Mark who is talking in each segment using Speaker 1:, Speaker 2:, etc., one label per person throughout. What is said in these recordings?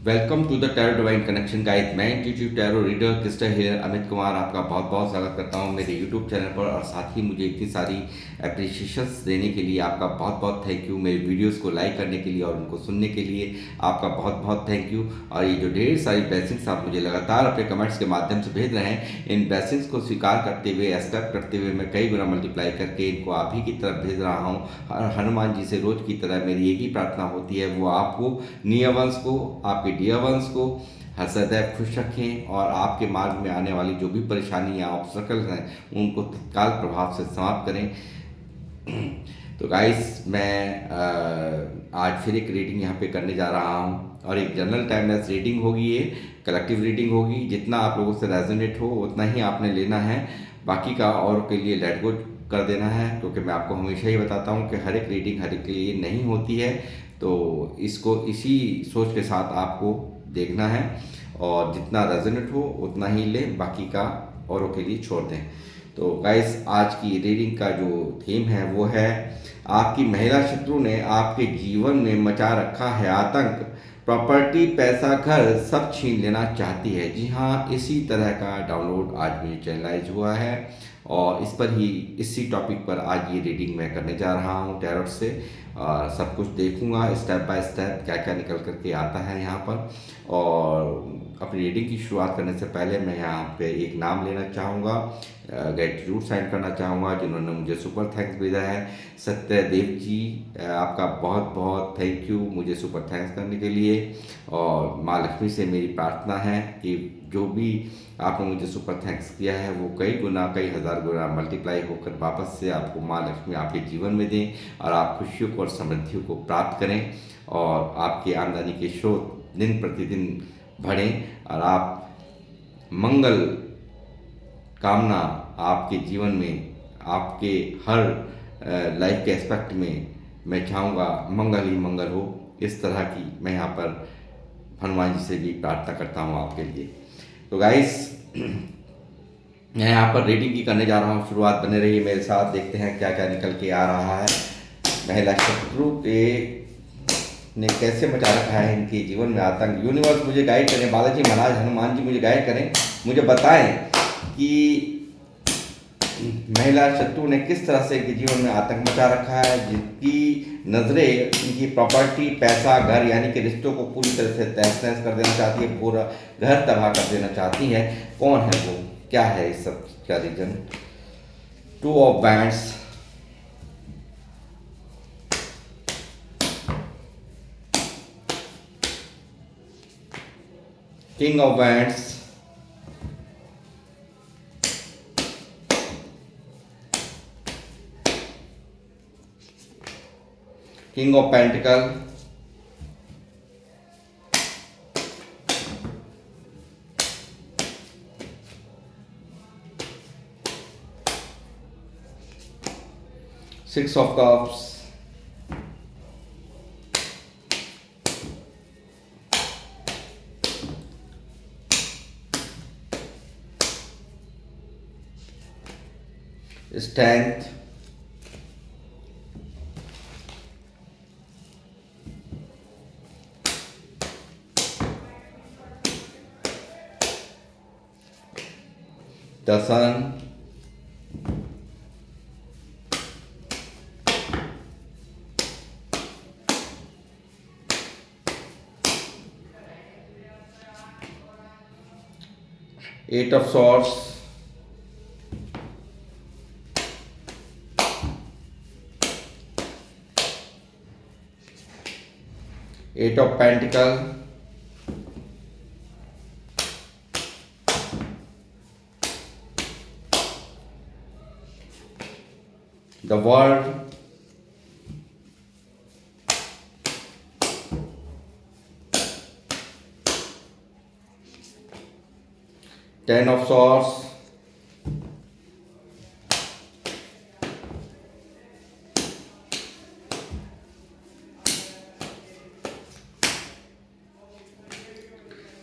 Speaker 1: Welcome to the tarot divine connection guide. मैं intuitive tarot reader crystal here Amit Kumar आपका बहुत बहुत स्वागत करता हूं मेरे यूट्यूब चैनल पर। और साथ ही मुझे इतनी सारी अप्रिशिएशंस देने के लिए आपका बहुत बहुत थैंक यू। मेरे वीडियोस को लाइक करने के लिए और उनको सुनने के लिए आपका बहुत बहुत थैंक यू। और ये जो ढेर सारी ब्लेसिंग्स आप मुझे लगातार अपने कमेंट्स के माध्यम से भेज रहे हैं, इन ब्लेसिंग्स को स्वीकार करते हुए, एक्सेप्ट करते हुए मैं कई गुना मल्टीप्लाई करके इनको आप ही की तरफ भेज रहा हूँ। हनुमान जी से रोज की तरह मेरी एक ही प्रार्थना होती है, वो आपको, नियर वंस को, आपके डियर वंस को हर सदैव खुश रखें और आपके मार्ग में आने वाली जो भी परेशानी या ऑब्स्टकल्स हैं उनको तत्काल प्रभाव से समाप्त करें। तो गाइस, मैं आज फिर एक रीडिंग यहाँ पे करने जा रहा हूँ और एक जनरल टाइमलेस रीडिंग होगी, ये कलेक्टिव रीडिंग होगी। जितना आप लोगों से रेजोनेट हो उतना ही आपने लेना है, बाकी का और के लिए लेट गो कर देना है। क्योंकि मैं आपको हमेशा ही बताता हूँ कि हर एक रीडिंग हर एक के लिए नहीं होती है, तो इसको इसी सोच के साथ आपको देखना है और जितना रेजोनेट हो उतना ही लें, बाकी का औरों के लिए छोड़ दें। तो गाइस, आज की रीडिंग का जो थीम है वो है, आपकी महिला शत्रु ने आपके जीवन में मचा रखा है आतंक, प्रॉपर्टी, पैसा, घर सब छीन लेना चाहती है। जी हाँ, इसी तरह का डाउनलोड आज मुझे चैनलाइज हुआ है और इस पर ही, इसी टॉपिक पर आज ये रीडिंग मैं करने जा रहा हूँ टैरोट से। सब कुछ देखूंगा स्टेप बाय स्टेप क्या क्या निकल करके आता है यहाँ पर। और अपनी रीडिंग की शुरुआत करने से पहले मैं यहाँ पे एक नाम लेना चाहूँगा, ग्रेटिट्यूड साइन करना चाहूँगा जिन्होंने मुझे सुपर थैंक्स भेजा है। सत्यदेव जी, आपका बहुत बहुत थैंक यू मुझे सुपर थैंक्स करने के लिए। और माँ लक्ष्मी से मेरी प्रार्थना है कि जो भी आपने मुझे सुपर थैंक्स किया है वो कई गुना, कई हज़ार गुना मल्टीप्लाई होकर वापस से आपको माँ लक्ष्मी आपके जीवन में दें और आप खुशियों को और समृद्धियों को प्राप्त करें और आपकी आमदनी के स्रोत दिन प्रतिदिन बढ़ें और आप मंगल कामना आपके जीवन में, आपके हर लाइफ के एस्पेक्ट में मैं चाहूँगा मंगल ही मंगल हो। इस तरह की मैं यहाँ पर हनुमान जी से भी प्रार्थना करता हूँ आपके लिए। तो गाइस, मैं यहाँ पर रीडिंग की करने जा रहा हूँ, शुरुआत बने रही मेरे साथ, देखते हैं क्या क्या निकल के आ रहा है। महिला शत्रु के ने कैसे मचा रखा है इनके जीवन में आतंक। यूनिवर्स मुझे गाइड करें, बालाजी महाराज, हनुमान जी मुझे गाइड करें, मुझे बताएं कि महिला शत्रु ने किस तरह से इनके जीवन में आतंक मचा रखा है, जिनकी नज़रें इनकी प्रॉपर्टी, पैसा, घर यानी कि रिश्तों को पूरी तरह से तहस नहस कर देना चाहती है, पूरा घर तबाह कर देना चाहती है। कौन है वो, क्या है इस सब का reason. Two of wands, king of wands, king of pentacle, six of cups, strength, the sun, eight of swords, eight of pentacle, the world, ten of swords,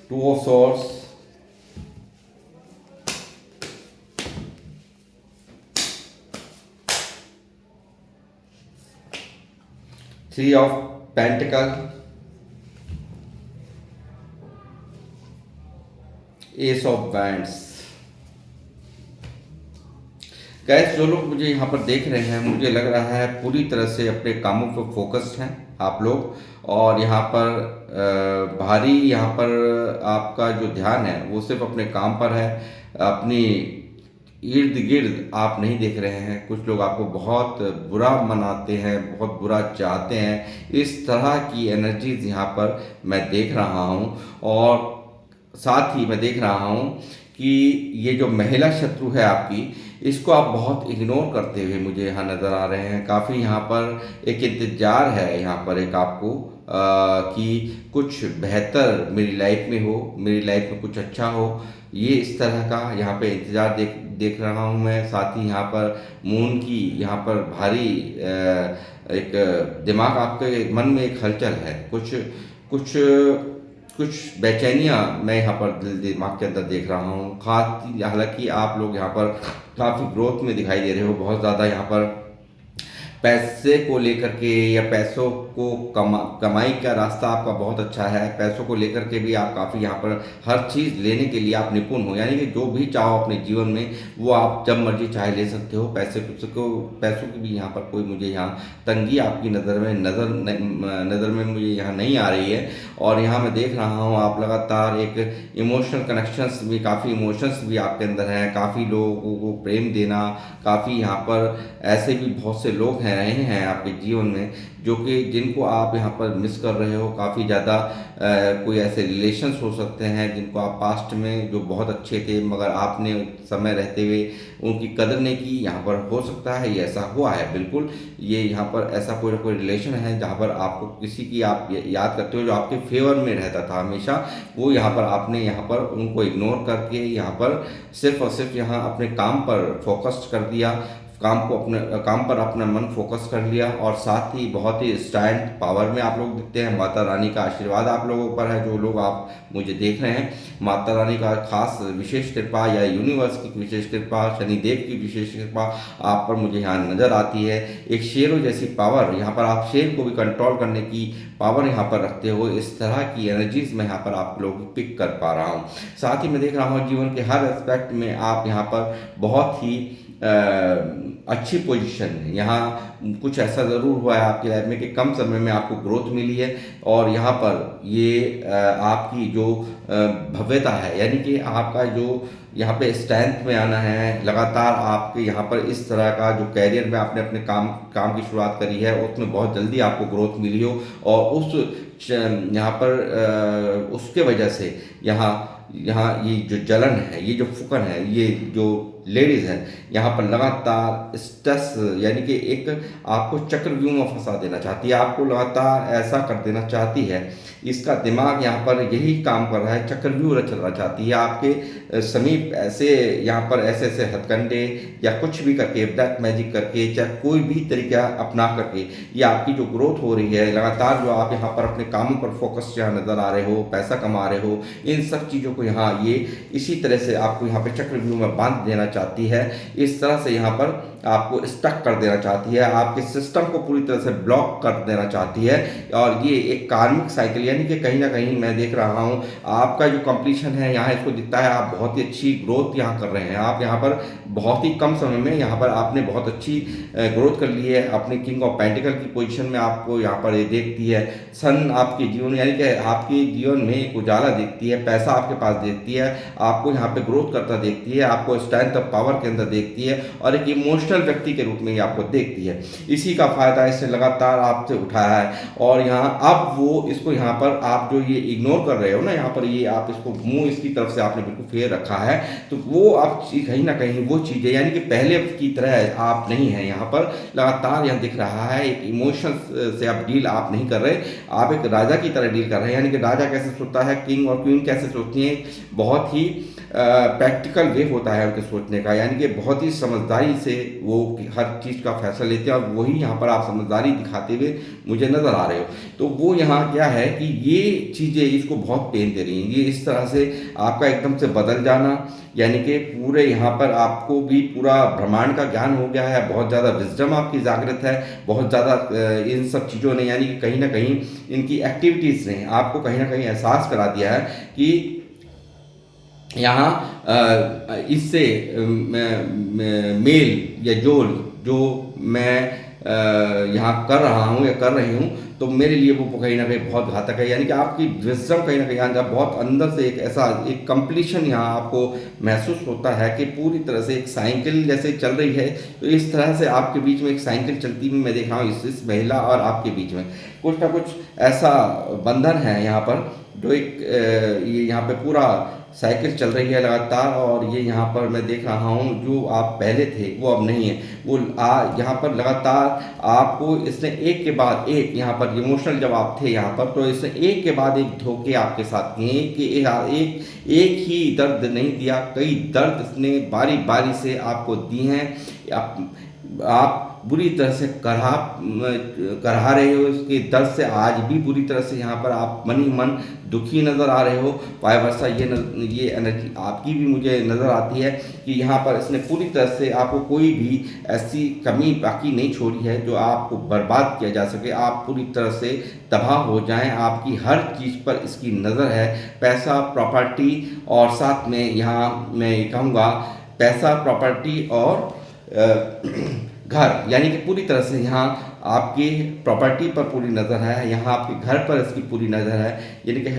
Speaker 1: two of swords, three of pentacle, ace of wands. Guess जो लोग मुझे यहाँ पर देख रहे हैं, मुझे लग रहा है पूरी तरह से अपने कामों पर फोकस्ड हैं आप लोग, और यहाँ पर भारी यहाँ पर आपका जो ध्यान है वो सिर्फ अपने काम पर है। अपनी इर्द गिर्द आप नहीं देख रहे हैं। कुछ लोग आपको बहुत बुरा मनाते हैं, बहुत बुरा चाहते हैं। इस तरह की एनर्जीज यहाँ पर मैं देख रहा हूँ, और साथ ही मैं देख रहा हूँ कि ये जो महिला शत्रु है आपकी, इसको आप बहुत इग्नोर करते हुए मुझे यहाँ नज़र आ रहे हैं। काफ़ी यहाँ पर एक इंतज़ार है यहाँ पर एक आपको कि कुछ बेहतर मेरी लाइफ में हो, मेरी लाइफ में कुछ अच्छा हो, ये इस तरह का यहाँ पे इंतज़ार देख रहा हूँ मैं। साथ ही यहाँ पर मून की यहाँ पर भारी एक दिमाग, आपके मन में एक हलचल है, कुछ कुछ कुछ बेचैनियाँ मैं यहाँ पर दिल दिमाग के अंदर देख रहा हूँ। खास, हालांकि आप लोग यहाँ पर काफ़ी ग्रोथ में दिखाई दे रहे हो, बहुत ज़्यादा यहाँ पर पैसे को लेकर के, या पैसों को कमाई का रास्ता आपका बहुत अच्छा है। पैसों को लेकर के भी आप काफ़ी यहाँ पर हर चीज़ लेने के लिए आप निपुण हो, यानी कि जो भी चाहो अपने जीवन में वो आप जब मर्जी चाहे ले सकते हो। पैसों की भी यहाँ पर कोई मुझे यहाँ तंगी आपकी नज़र में मुझे यहाँ नहीं आ रही है। और यहाँ मैं देख रहा हूँ आप लगातार एक इमोशनल कनेक्शंस भी, काफ़ी इमोशंस भी आपके अंदर हैं। काफ़ी लोगों को प्रेम देना, काफ़ी यहाँ पर ऐसे भी बहुत से लोग रहे हैं आपके जीवन में जो कि जिनको आप यहाँ पर मिस कर रहे हो काफ़ी ज़्यादा। कोई ऐसे रिलेशंस हो सकते हैं जिनको आप पास्ट में जो बहुत अच्छे थे, मगर आपने समय रहते हुए उनकी कदर नहीं की। यहाँ पर हो सकता है ये ऐसा हुआ है, बिल्कुल ये यहाँ पर ऐसा कोई ना कोई रिलेशन है जहाँ पर आपको किसी की आप याद करते हो जो आपके फेवर में रहता था हमेशा, वो यहाँ पर आपने यहाँ पर उनको इग्नोर करके यहाँ पर सिर्फ और सिर्फ यहाँ अपने काम पर फोकस कर दिया। काम पर अपना मन फोकस कर लिया, और साथ ही बहुत ही स्टैंड पावर में आप लोग दिखते हैं। माता रानी का आशीर्वाद आप लोगों पर है, जो लोग आप मुझे देख रहे हैं। माता रानी का खास विशेष कृपा, या यूनिवर्स की विशेष कृपा, शनिदेव की विशेष कृपा आप पर मुझे यहाँ नज़र आती है। एक शेरों जैसी पावर, यहाँ पर आप शेर को भी कंट्रोल करने की पावर यहाँ पर रखते हो। इस तरह की एनर्जीज मैं यहाँ पर आप लोग पिक कर पा रहा हूँ। साथ ही मैं देख रहा हूँ जीवन के हर एस्पेक्ट में आप यहाँ पर बहुत ही अच्छी पोजीशन है। यहाँ कुछ ऐसा ज़रूर हुआ है आपकी लाइफ में कि कम समय में आपको ग्रोथ मिली है, और यहाँ पर ये आपकी जो भव्यता है, यानी कि आपका जो यहाँ पे स्ट्रेंथ में आना है लगातार। आपके यहाँ पर इस तरह का जो कैरियर में आपने अपने काम की शुरुआत करी है, उसमें बहुत जल्दी आपको ग्रोथ मिली हो, और उस यहाँ पर उसके वजह से यहाँ ये जो जलन है, ये जो फुकन है, ये जो लेडीज़ है यहाँ पर लगातार स्ट्रेस, यानी कि एक आपको चक्रव्यूह में फंसा देना चाहती है, आपको लगातार ऐसा कर देना चाहती है। इसका दिमाग यहाँ पर यही काम कर रहा है, चक्रव्यूह रचना चाहती है आपके समीप। ऐसे यहाँ पर ऐसे ऐसे हथकंडे या कुछ भी करके, ब्लैक मैजिक करके, चाहे कोई भी तरीका अपना करके, ये आपकी जो ग्रोथ हो रही है लगातार, जो आप यहाँ पर अपने कामों पर फोकस यहाँ नज़र आ रहे हो, पैसा कमा रहे हो, इन सब चीज़ों को यहाँ ये इसी तरह से आपको यहाँ पर चक्रव्यूह में बांध देना चाहती है। इस तरह से यहाँ पर आपको स्टक कर देना चाहती है, आपके सिस्टम को पूरी तरह से ब्लॉक कर देना चाहती है। और ये एक कार्मिक साइकिल, यानी कि कहीं ना कहीं मैं देख रहा हूँ आपका जो कंप्लीशन है यहाँ, इसको दिखता है आप बहुत ही अच्छी ग्रोथ यहाँ कर रहे हैं। आप यहाँ पर बहुत ही कम समय में यहाँ पर आपने बहुत अच्छी ग्रोथ कर ली है। अपने किंग ऑफ पेंटिकल की पोजीशन में आपको यहाँ पर ये देखती है। सन आपके जीवन, यानी कि आपके जीवन में एक उजाला देखती है, पैसा आपके पास देखती है, आपको यहाँ पे ग्रोथ करता देखती है, आपको स्ट्रेंथ ऑफ पावर के अंदर देखती है, और एक इमोशनल व्यक्ति के रूप में ही आपको देखती है। इसी का फायदा इसने लगातार आपसे उठाया है, और यहाँ अब वो इसको यहाँ पर आप जो ये इग्नोर कर रहे हो ना, यहाँ पर ये आप इसको मुंह इसकी तरफ से आपने बिल्कुल फेर रखा है, तो वो आप कहीं ना कहीं वो चीज़ें, यानी कि पहले की तरह आप नहीं है। यहाँ पर लगातार यहाँ दिख रहा है एक इमोशंस से आप डील आप नहीं कर रहे, आप एक राजा की तरह डील कर रहे हैं। यानी कि राजा कैसे सोचता है, किंग और क्वीन कैसे सोचती हैं, बहुत ही प्रैक्टिकल वे होता है उनके सोचने का, यानी कि बहुत ही समझदारी से वो हर चीज़ का फैसला लेते हैं। और वही यहाँ पर आप समझदारी दिखाते हुए मुझे नज़र आ रहे हो। तो वो यहाँ क्या है कि ये चीज़ें इसको बहुत पेन दे रही हैं। ये इस तरह से आपका एकदम से बदल जाना, यानी कि पूरे यहाँ पर आपको भी पूरा ब्रह्मांड का ज्ञान हो गया है, बहुत ज़्यादा विजडम आपकी जागृत है, बहुत ज़्यादा इन सब चीज़ों ने, यानी कि कहीं ना कहीं इनकी एक्टिविटीज़ ने आपको कहीं ना कहीं एहसास करा दिया है कि यहाँ इससे मेल या जोल जो मैं यहाँ कर रहा हूँ या कर रही हूँ, तो मेरे लिए वो कहीं ना कहीं बहुत घातक है। यानी कि आपकी विजडम कहीं ना कहीं यहाँ बहुत अंदर से एक ऐसा एक कंप्लीशन यहाँ आपको महसूस होता है कि पूरी तरह से एक साइकिल जैसे चल रही है। तो इस तरह से आपके बीच में एक साइकिल चलती हुई मैं देख रहा हूँ इस महिला और आपके बीच में कुछ ना कुछ ऐसा बंधन है यहाँ पर, जो एक ये यहाँ पे पूरा साइकिल चल रही है लगातार। और ये यहाँ पर मैं देख रहा हूँ जो आप पहले थे वो अब नहीं है, वो यहाँ पर लगातार आपको इसने एक के बाद एक यहाँ पर इमोशनल जब आप थे यहाँ पर, तो इसने एक के बाद एक धोखे आपके साथ किए कि एक ही दर्द नहीं दिया, कई दर्द इसने बारी बारी से आपको दिए हैं। आप बुरी तरह से करहा रहे हो इसके दर्द से, आज भी बुरी तरह से यहाँ पर आप मन ही मन दुखी नज़र आ रहे हो। वाइस वर्सा ये एनर्जी आपकी भी मुझे नज़र आती है कि यहाँ पर इसने पूरी तरह से आपको कोई भी ऐसी कमी बाकी नहीं छोड़ी है जो आपको बर्बाद किया जा सके, आप पूरी तरह से तबाह हो जाएं। आपकी हर चीज़ पर इसकी नज़र है, पैसा, प्रॉपर्टी और साथ में यहाँ मैं ये कहूँगा पैसा, प्रॉपर्टी और घर, यानी कि पूरी तरह से यहाँ आपकी प्रॉपर्टी पर पूरी नज़र है, यहाँ आपके घर पर इसकी पूरी नज़र है, यानी कि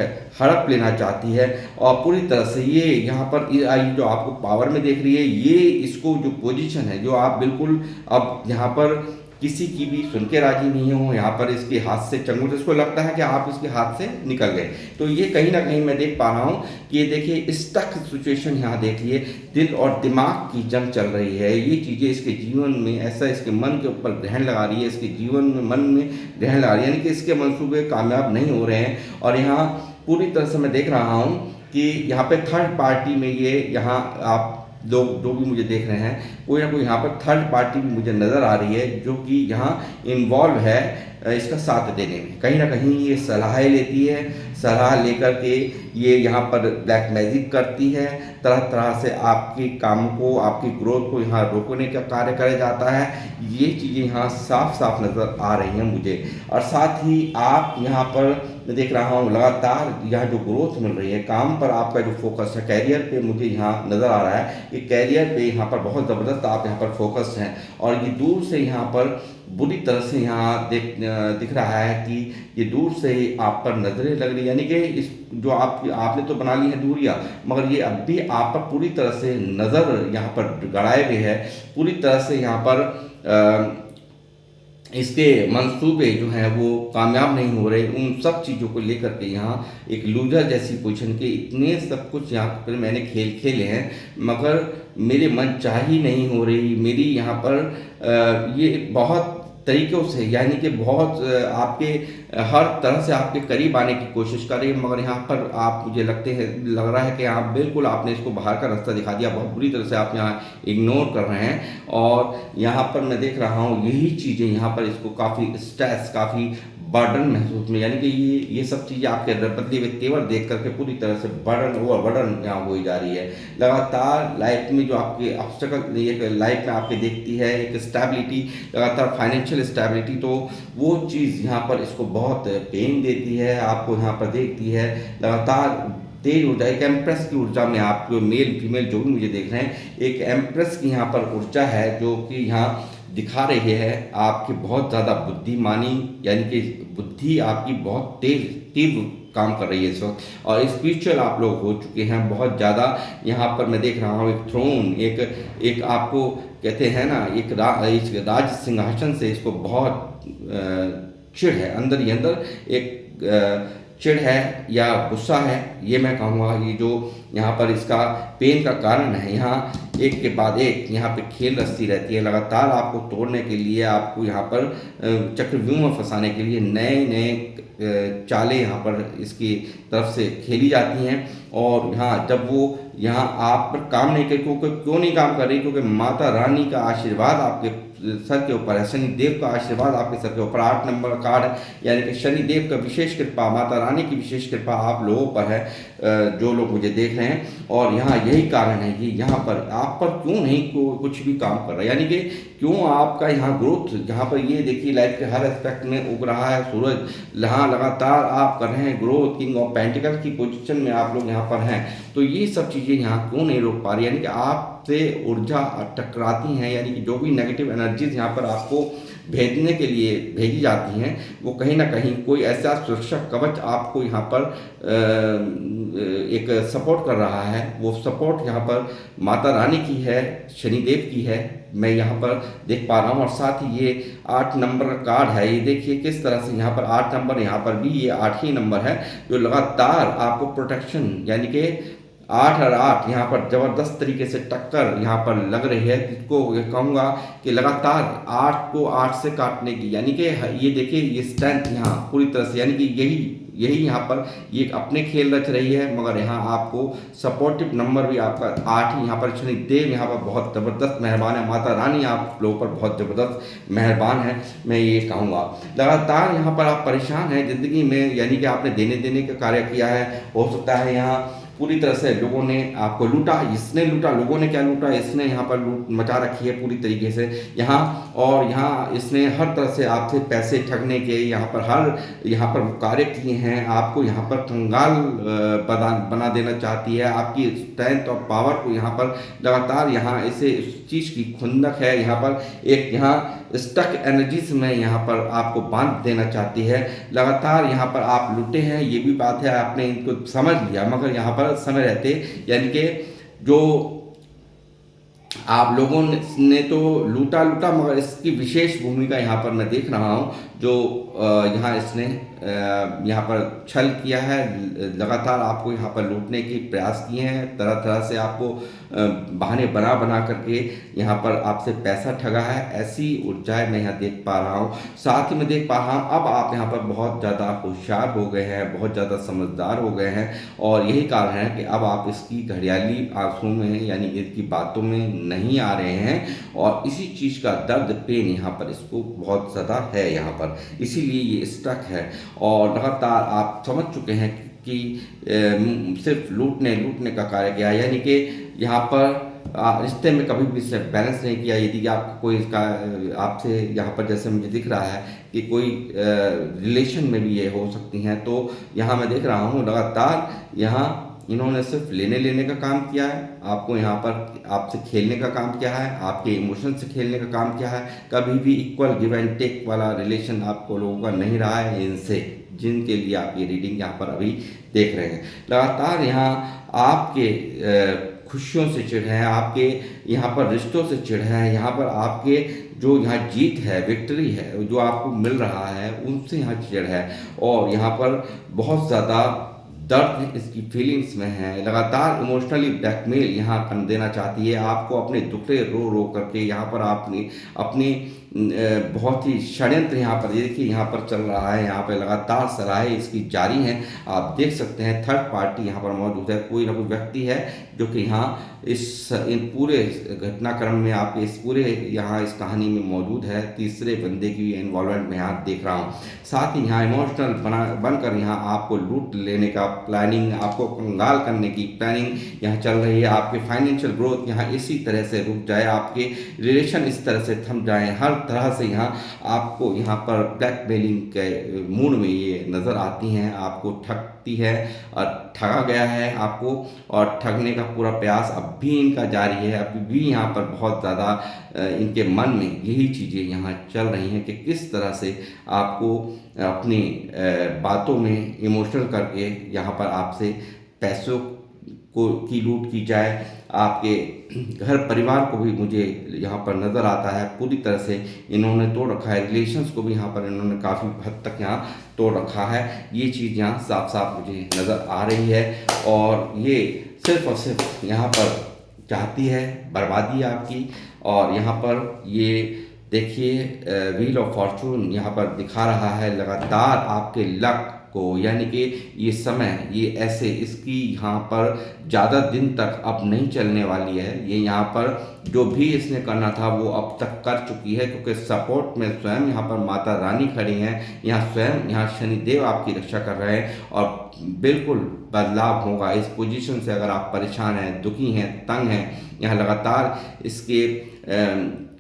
Speaker 1: हड़प लेना चाहती है। और पूरी तरह से ये यहाँ पर ये जो आपको पावर में देख रही है, ये इसको जो पोजीशन है जो आप बिल्कुल अब यहाँ पर किसी की भी सुन के राजी नहीं हो, यहाँ पर इसके हाथ से चंगुल, इसको लगता है कि आप इसके हाथ से निकल गए। तो ये कहीं ना कहीं मैं देख पा रहा हूँ कि ये देखिए स्टक सिचुएशन यहाँ देखिए, दिल और दिमाग की जंग चल रही है। ये चीज़ें इसके जीवन में ऐसा इसके मन के ऊपर ग्रहण लगा रही है, इसके जीवन में मन में ग्रहण लगा रही है, यानी कि इसके मंसूबे कामयाब नहीं हो रहे हैं। और यहाँ पूरी तरह से मैं देख रहा हूँ कि यहाँ पे थर्ड पार्टी में ये यहाँ आप लोग जो भी मुझे देख रहे हैं, कोई ना कोई यहाँ पर थर्ड पार्टी भी मुझे नज़र आ रही है जो कि यहाँ इन्वॉल्व है इसका साथ देने में। कहीं ना कहीं ये सलाहें लेती है, सलाह लेकर के ये यहाँ पर ब्लैक मैजिक करती है, तरह तरह से आपके काम को, आपकी ग्रोथ को यहाँ रोकने का कार्य किया जाता है। ये चीज़ें यहाँ साफ साफ नज़र आ रही हैं मुझे। और साथ ही आप यहाँ पर मैं देख रहा हूँ लगातार यहाँ जो ग्रोथ मिल रही है, काम पर आपका जो फोकस है, कैरियर पे मुझे यहाँ नज़र आ रहा है कि कैरियर पे यहाँ पर बहुत ज़बरदस्त आप यहाँ पर फोकस हैं। और ये दूर से यहाँ पर बुरी तरह से यहाँ दिख रहा है कि ये दूर से आप पर नज़रें लग रही, यानी कि इस जो आपने तो बना ली है दूरियाँ, मगर ये अब भी आप पर पूरी तरह से नज़र यहाँ पर गड़ाए हुए है। पूरी तरह से यहाँ पर इसके मंसूबे जो हैं वो कामयाब नहीं हो रहे, उन सब चीज़ों को लेकर के यहाँ एक लूजर जैसी पोजीशन के इतने सब कुछ यहाँ पर मैंने खेल खेले हैं, मगर मेरे मन चाह ही नहीं हो रही। मेरी यहाँ पर ये बहुत तरीक़ों से, यानी कि बहुत आपके हर तरह से आपके करीब आने की कोशिश कर रही है, मगर यहाँ पर आप मुझे लग रहा है कि आप बिल्कुल आपने इसको बाहर का रास्ता दिखा दिया, बहुत बुरी तरह से आप यहाँ इग्नोर कर रहे हैं। और यहाँ पर मैं देख रहा हूँ यही चीज़ें यहाँ पर इसको काफ़ी स्ट्रेस, काफ़ी बर्डन महसूस में, यानी कि ये सब चीज़ें आपके बदले हुए तेवर देख करके पूरी तरह से बर्डन ओवर बर्डन यहाँ हो जा रही है। लगातार लाइफ में जो आपके ऑब्स्टेकल एक लाइफ में आपके देखती है, एक स्टेबिलिटी, लगातार फाइनेंशियल स्टेबिलिटी, तो वो चीज़ यहाँ पर इसको बहुत पेन देती है, आपको यहाँ पर देखती है लगातार तेज ऊर्जा, एक एम्प्रेस की ऊर्जा में आप जो मेल फीमेल जो भी मुझे देख रहे हैं, एक एम्प्रेस की यहाँ पर ऊर्जा है जो कि यहाँ दिखा रही है आपकी बहुत ज़्यादा बुद्धिमानी, यानी कि बुद्धि आपकी बहुत तेज तीव्र काम कर रही है इस वक्त। और स्पिरिचुअल आप लोग हो चुके हैं बहुत ज़्यादा। यहाँ पर मैं देख रहा हूँ एक थ्रोन, एक आपको कहते हैं ना, एक राज सिंहासन से इसको बहुत चिढ़ है, अंदर ही अंदर एक चिढ़ है या गुस्सा है, ये मैं कहूँगा। ये जो यहाँ पर इसका पेन का कारण है, यहाँ एक के बाद एक यहाँ पे खेल रस्सी रहती है, लगातार आपको तोड़ने के लिए, आपको यहाँ पर चक्रव्यूह में फंसाने के लिए नए नए चालें यहाँ पर इसकी तरफ से खेली जाती हैं। और यहाँ जब वो यहाँ आप पर काम नहीं कर, क्यों नहीं काम कर रही, क्योंकि माता रानी का आशीर्वाद आपके सर के ऊपर है, शनि देव का आशीर्वाद आपके सर के ऊपर। 8 नंबर कार्ड है, यानी कि शनि देव का विशेष कृपा, माता रानी की विशेष कृपा आप लोगों पर है, जो लोग मुझे देख रहे हैं। और यहाँ यही कारण है कि यहाँ पर आप पर क्यों नहीं कुछ भी काम कर रहा है, यानी कि क्यों आपका यहाँ ग्रोथ, यहाँ पर ये देखिए लाइफ के हर एस्पेक्ट में उग रहा है सूरज, यहाँ लगातार आप कर रहे हैं ग्रोथ। किंग ऑफ पेंटिकल की पोजीशन में आप लोग यहाँ पर हैं, तो ये सब चीज़ें यहाँ क्यों नहीं रोक पा रही, यानी कि आपसे ऊर्जा टकराती हैं, यानी कि जो भी नेगेटिव एनर्जीज यहाँ पर आपको भेजने के लिए भेजी जाती हैं, वो कहीं ना कहीं कोई ऐसा सुरक्षा कवच आपको यहाँ पर एक सपोर्ट कर रहा है। वो सपोर्ट यहाँ पर माता रानी की है, शनिदेव की है, मैं यहाँ पर देख पा रहा हूँ। और साथ ही ये 8 नंबर का कार्ड है, ये देखिए किस तरह से यहाँ पर 8 नंबर, यहाँ पर भी ये 8 ही नंबर है जो लगातार आपको प्रोटेक्शन, यानी कि 8 और 8 यहाँ पर ज़बरदस्त तरीके से टक्कर यहाँ पर लग रही है। इसको ये कहूँगा कि लगातार 8 को 8 से काटने की, यानी कि ये देखिए ये स्ट्रेंथ यहाँ पूरी तरह से, यानी कि यही यहाँ पर ये अपने खेल रच रही है, मगर यहाँ आपको सपोर्टिव नंबर भी आपका 8 ही। यहाँ पर शनिदेव यहाँ पर बहुत ज़बरदस्त मेहरबान है, माता रानी आप लोगों पर बहुत ज़बरदस्त मेहरबान है, मैं ये कहूँगा। लगातार यहाँ पर आप परेशान हैं ज़िंदगी में, यानी कि आपने देने का कार्य किया है, हो सकता है यहाँ पूरी तरह से लोगों ने आपको लूटा, इसने लूटा, लोगों ने क्या लूटा, इसने यहाँ पर लूट मचा रखी है पूरी तरीके से यहाँ। और यहाँ इसने हर तरह से आपसे पैसे ठगने के यहाँ पर वो कार्य किए हैं, आपको यहाँ पर कंगाल बना देना चाहती है, आपकी स्ट्रेंथ और पावर को यहाँ पर लगातार यहाँ इसे उस चीज़ की खुंदक है, यहाँ पर एक यहाँ स्टक एनर्जीज में यहाँ पर आपको बांध देना चाहती है। लगातार यहाँ पर आप लूटे हैं, ये भी बात है, आपने इनको समझ लिया, मगर यहाँ पर समय रहते, यानी कि जो आप लोगों ने तो लूटा, मगर इसकी विशेष भूमिका यहाँ पर मैं देख रहा हूँ, जो यहाँ इसने यहाँ पर छल किया है, लगातार आपको यहाँ पर लूटने की प्रयास किए हैं, तरह तरह से आपको बहाने बना करके यहाँ पर आपसे पैसा ठगा है, ऐसी ऊर्जाएं मैं यहाँ देख पा रहा हूँ। साथ ही मैं देख पा रहा हूँ अब आप यहाँ पर बहुत ज़्यादा होशियार हो गए हैं, बहुत ज़्यादा समझदार हो गए हैं, और यही कारण है कि अब आप इसकी घड़ियाली आंसुओं में, यानी इसकी बातों में नहीं आ रहे हैं, और इसी चीज़ का दर्द पेन यहाँ पर इसको बहुत ज़्यादा है यहाँ पर, इसीलिए ये स्टक है। और लगातार आप समझ चुके हैं कि सिर्फ लूटने का कार्य किया, यानी कि यहाँ पर रिश्ते में कभी भी सिर्फ बैलेंस नहीं किया। यदि आपका कोई इसका आपसे यहाँ पर जैसे मुझे दिख रहा है कि कोई रिलेशन में भी ये हो सकती हैं, तो यहाँ मैं देख रहा हूँ लगातार यहाँ इन्होंने सिर्फ लेने का काम किया है, आपको यहाँ पर आपसे खेलने का काम किया है, आपके इमोशन से खेलने का काम किया है। कभी भी इक्वल गिव एंड टेक वाला रिलेशन आपको लोगों का नहीं रहा है इनसे, जिनके लिए आप ये रीडिंग यहाँ पर अभी देख रहे हैं। लगातार यहाँ आपके खुशियों से चिढ़ है, आपके यहाँ पर रिश्तों से चिढ़ है, यहाँ पर आपके जो यहाँ जीत है, विक्ट्री है, जो आपको मिल रहा है, उनसे यहाँ चिढ़ है, और यहाँ पर बहुत ज़्यादा दर्द इसकी फीलिंग्स में है। लगातार इमोशनली ब्लैकमेल यहाँ कर देना चाहती है आपको, अपने दुखड़े रो करके यहाँ पर आपने अपनी बहुत ही षड्यंत्र यहाँ पर देखिए यहाँ पर चल रहा है, यहाँ पर लगातार सराहें इसकी जारी हैं। आप देख सकते हैं थर्ड पार्टी यहाँ पर मौजूद है, कोई ना कोई व्यक्ति है जो कि यहाँ इन पूरे घटनाक्रम में, आपके इस पूरे यहाँ इस कहानी में मौजूद है। तीसरे बंदे की इन्वॉल्वमेंट में यहाँ देख रहा हूँ। साथ ही यहाँ इमोशनल बनकर यहाँ आपको लूट लेने का प्लानिंग, आपको कंगाल करने की प्लानिंग यहाँ चल रही है। आपके फाइनेंशियल ग्रोथ यहाँ इसी तरह से रुक जाए, आपके रिलेशन इस तरह से थम जाए, हर तरह से यहाँ आपको यहाँ पर ब्लैकमेलिंग के मूड में ये नज़र आती हैं, आपको ठगती है और ठगा गया है आपको, और ठगने का पूरा प्रयास अब भी इनका जारी है। अभी भी यहाँ पर बहुत ज़्यादा इनके मन में यही चीज़ें यहाँ चल रही हैं कि किस तरह से आपको अपनी बातों में इमोशनल करके यहाँ पर आपसे पैसों की लूट की जाए। आपके घर परिवार को भी मुझे यहाँ पर नज़र आता है पूरी तरह से इन्होंने तोड़ रखा है, रिलेशंस को भी यहाँ पर इन्होंने काफ़ी हद तक यहाँ तोड़ रखा है। ये चीज़ यहाँ साफ साफ मुझे नज़र आ रही है, और ये सिर्फ और सिर्फ यहाँ पर चाहती है बर्बादी आपकी। और यहाँ पर ये देखिए व्हील ऑफ फॉर्चून यहाँ पर दिखा रहा है, लगातार आपके लक को, यानी कि ये समय ये ऐसे इसकी यहाँ पर ज़्यादा दिन तक अब नहीं चलने वाली है। ये यहाँ पर जो भी इसने करना था वो अब तक कर चुकी है, क्योंकि सपोर्ट में स्वयं यहाँ पर माता रानी खड़ी हैं, यहाँ स्वयं यहाँ शनिदेव आपकी रक्षा कर रहे हैं और बिल्कुल बदलाव होगा इस पोजीशन से। अगर आप परेशान हैं, दुखी हैं, तंग हैं, यहाँ लगातार इसके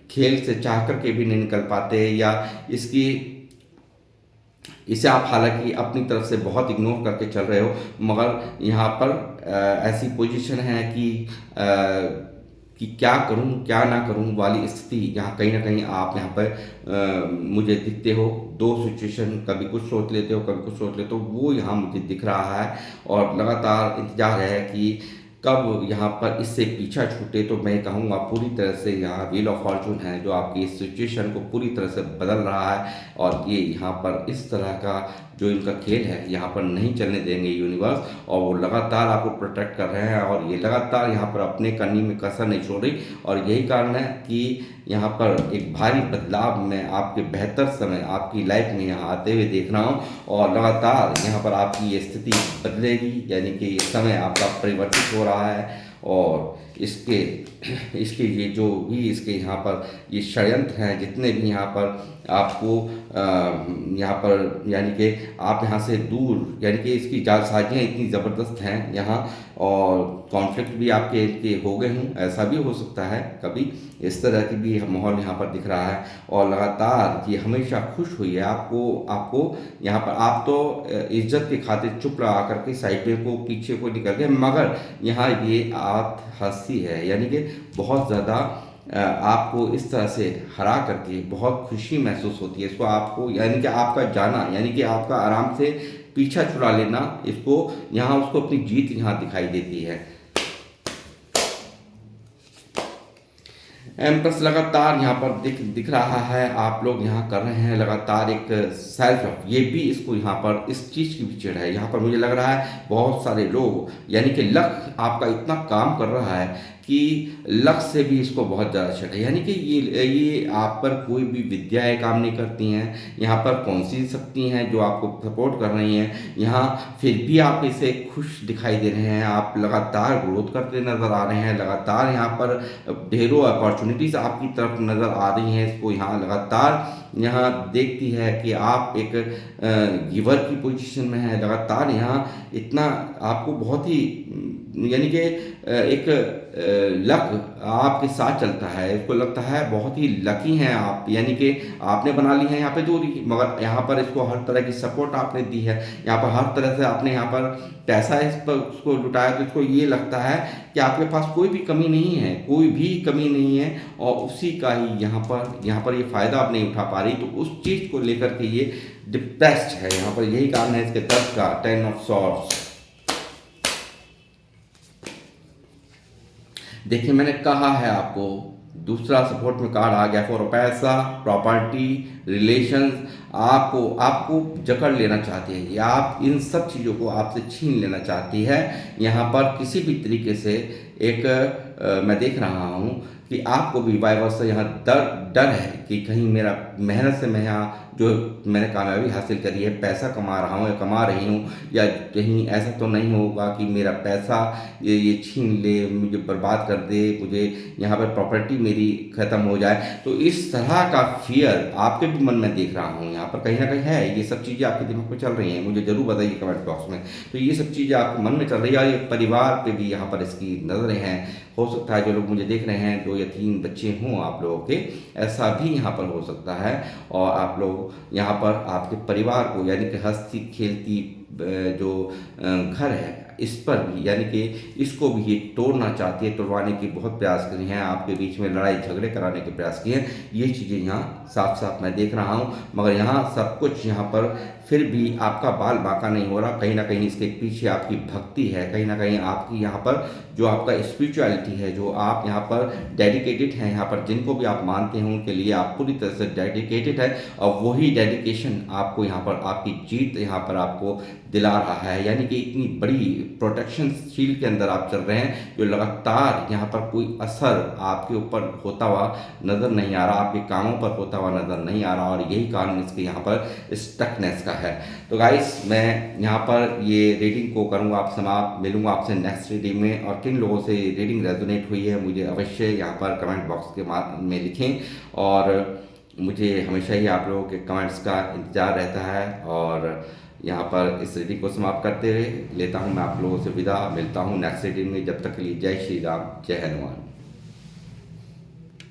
Speaker 1: खेल से चाह कर के भी नहीं निकल पाते, या इसे आप हालांकि अपनी तरफ से बहुत इग्नोर करके चल रहे हो, मगर यहाँ पर ऐसी पोजीशन है कि क्या करूं क्या ना करूं वाली स्थिति यहाँ कहीं ना कहीं आप यहाँ पर मुझे दिखते हो। दो सिचुएशन, कभी कुछ सोच लेते हो कभी कुछ सोच लेते हो, वो यहाँ मुझे दिख रहा है और लगातार इंतजार है कि कब यहाँ पर इससे पीछा छूटे। तो मैं कहूँगा पूरी तरह से यहाँ व्हील ऑफ फॉर्चून है जो आपकी इस सिचुएशन को पूरी तरह से बदल रहा है, और ये यहाँ पर इस तरह का जो इनका खेल है यहाँ पर नहीं चलने देंगे यूनिवर्स, और वो लगातार आपको प्रोटेक्ट कर रहे हैं और ये लगातार यहाँ पर अपने करनी में कसर नहीं छोड़ रही। और यही कारण है कि यहाँ पर एक भारी बदलाव में आपके बेहतर समय आपकी लाइफ में यहाँ आते हुए देख रहा हूँ, और लगातार यहाँ पर आपकी ये स्थिति बदलेगी, यानी कि समय आपका परिवर्तित हो रहा है। और इसके ये जो भी इसके यहाँ पर ये षड्यंत्र हैं, जितने भी यहाँ पर आपको यहाँ पर यानी कि आप यहाँ से दूर, यानी कि इसकी जालसाजियाँ इतनी ज़बरदस्त हैं यहाँ, और कॉन्फ्लिक्ट भी आपके इनके हो गए हों, ऐसा भी हो सकता है कभी, इस तरह की भी माहौल यहाँ पर दिख रहा है। और लगातार ये हमेशा खुश हुई है आपको यहाँ पर, आप तो इज्जत के खातिर चुप लगा करके साइड पे को पीछे को निकल गए, मगर यहाँ ये आप हंसी है, यानी कि बहुत ज़्यादा आपको इस तरह से हरा करके बहुत खुशी महसूस होती है इसको, आपको यानी कि आपका जाना, यानी कि आपका आराम से पीछा छुड़ा लेना, इसको यहाँ उसको अपनी जीत यहाँ दिखाई देती है। एम्प्रेस लगातार यहाँ पर दिख रहा है, आप लोग यहाँ कर रहे हैं लगातार एक सेल्फ लव, ये भी इसको यहाँ पर इस चीज़ की भी चिढ़ है। यहाँ पर मुझे लग रहा है बहुत सारे लोग, यानी कि लक आपका इतना काम कर रहा है कि लक से भी इसको बहुत ज़्यादा चिढ़ है, यानी कि ये आप पर कोई भी विद्याएं काम नहीं करती हैं, यहाँ पर कौन सी शक्ति हैं जो आपको सपोर्ट कर रही हैं, यहाँ फिर भी आप इसे खुश दिखाई दे रहे हैं, आप लगातार ग्रोथ करते नज़र आ रहे हैं, लगातार यहाँ पर ढेरों अपॉर्चुनिटीज़ आपकी तरफ नज़र आ रही हैं। इसको यहाँ लगातार यहाँ देखती है कि आप एक गिवर की पोजीशन में है, लगातार यहाँ इतना आपको बहुत ही यानी कि एक लक आपके साथ चलता है, इसको लगता है बहुत ही लकी हैं आप, यानी कि आपने बना ली है यहाँ पे दूरी, मगर यहाँ पर इसको हर तरह की सपोर्ट आपने दी है, यहाँ पर हर तरह से आपने यहाँ पर पैसा इस पर उसको लुटाया, तो इसको ये लगता है कि आपके पास कोई भी कमी नहीं है, कोई भी कमी नहीं है, और उसी का ही यहाँ पर ये फ़ायदा आप नहीं उठा पा रही, तो उस चीज़ को लेकर के ये डिप्रेस्ड है यहाँ पर। यही कारण है इसके दर्द का। 10 ऑफ सॉर्ड्स, देखिए मैंने कहा है आपको, दूसरा सपोर्ट में कार्ड आ गया फॉर पैसा, प्रॉपर्टी, रिलेशंस, आपको जकड़ लेना चाहती है, या आप इन सब चीज़ों को आपसे छीन लेना चाहती है। यहाँ पर किसी भी तरीके से एक मैं देख रहा हूँ कि आपको भी वाइवर्स से यहाँ डर है कि कहीं मेरा मेहनत से मैं यहाँ जो मैंने कामयाबी हासिल करी है, पैसा कमा रहा हूँ या कमा रही हूँ, या कहीं ऐसा तो नहीं होगा कि मेरा पैसा ये छीन ले, मुझे बर्बाद कर दे, मुझे यहाँ पर प्रॉपर्टी मेरी ख़त्म हो जाए। तो इस तरह का फियर आपके भी मन में देख रहा हूँ, यहाँ पर कहीं ना कहीं है, ये सब चीज़ें आपके दिमाग में चल रही हैं, मुझे ज़रूर बताइए कमेंट बॉक्स में। तो ये सब चीज़ें आपके मन में चल रही है, और ये परिवार पे भी यहाँ पर इसकी नज़रें हैं। हो सकता है जो लोग मुझे देख रहे हैं 2 या 3 बच्चे हों आप लोगों के, ऐसा भी यहाँ पर हो सकता है, और आप लोग यहाँ पर आपके परिवार को, यानी कि हंसती खेलती जो घर है इस पर भी, यानी कि इसको भी ये तोड़ना चाहती है, तोड़वाने की बहुत प्रयास कर रही हैं, आपके बीच में लड़ाई झगड़े कराने के प्रयास किए हैं। ये चीज़ें यहाँ साफ साफ मैं देख रहा हूँ, मगर यहाँ सब कुछ यहाँ पर फिर भी आपका बाल बांका नहीं हो रहा। कहीं ना कहीं इसके पीछे आपकी भक्ति है, कहीं ना कहीं आपकी यहाँ पर जो आपका स्पिरिचुअलिटी है, जो आप यहाँ पर डेडिकेटेड हैं, यहाँ पर जिनको भी आप मानते हैं उनके लिए आप पूरी तरह से डेडिकेटेड है, और वही डेडिकेशन आपको यहाँ पर आपकी जीत यहाँ पर आपको दिला रहा है। यानी कि इतनी बड़ी प्रोटेक्शन शील्ड के अंदर आप चल रहे हैं, जो लगातार यहाँ पर कोई असर आपके ऊपर होता हुआ नज़र नहीं आ रहा, आपके कामों पर होता हुआ नज़र नहीं आ रहा, और यही कारण इसके यहाँ पर स्टकनेस का है। तो गाइस मैं यहाँ पर ये रीडिंग को करूँगा आप समाप्त, मिलूँगा आपसे नेक्स्ट रीडिंग में। और किन लोगों से रीडिंग रेजोनेट हुई है मुझे अवश्य यहाँ पर कमेंट बॉक्स के में लिखें, और मुझे हमेशा ही आप लोगों के कमेंट्स का इंतज़ार रहता है। और यहाँ पर इस रीडिंग को समाप्त करते हुए लेता हूँ मैं आप लोगों से विदा, मिलता हूँ नेक्स्ट रीडिंग में। जब तक के लिए जय श्री राम, जय हनुमान।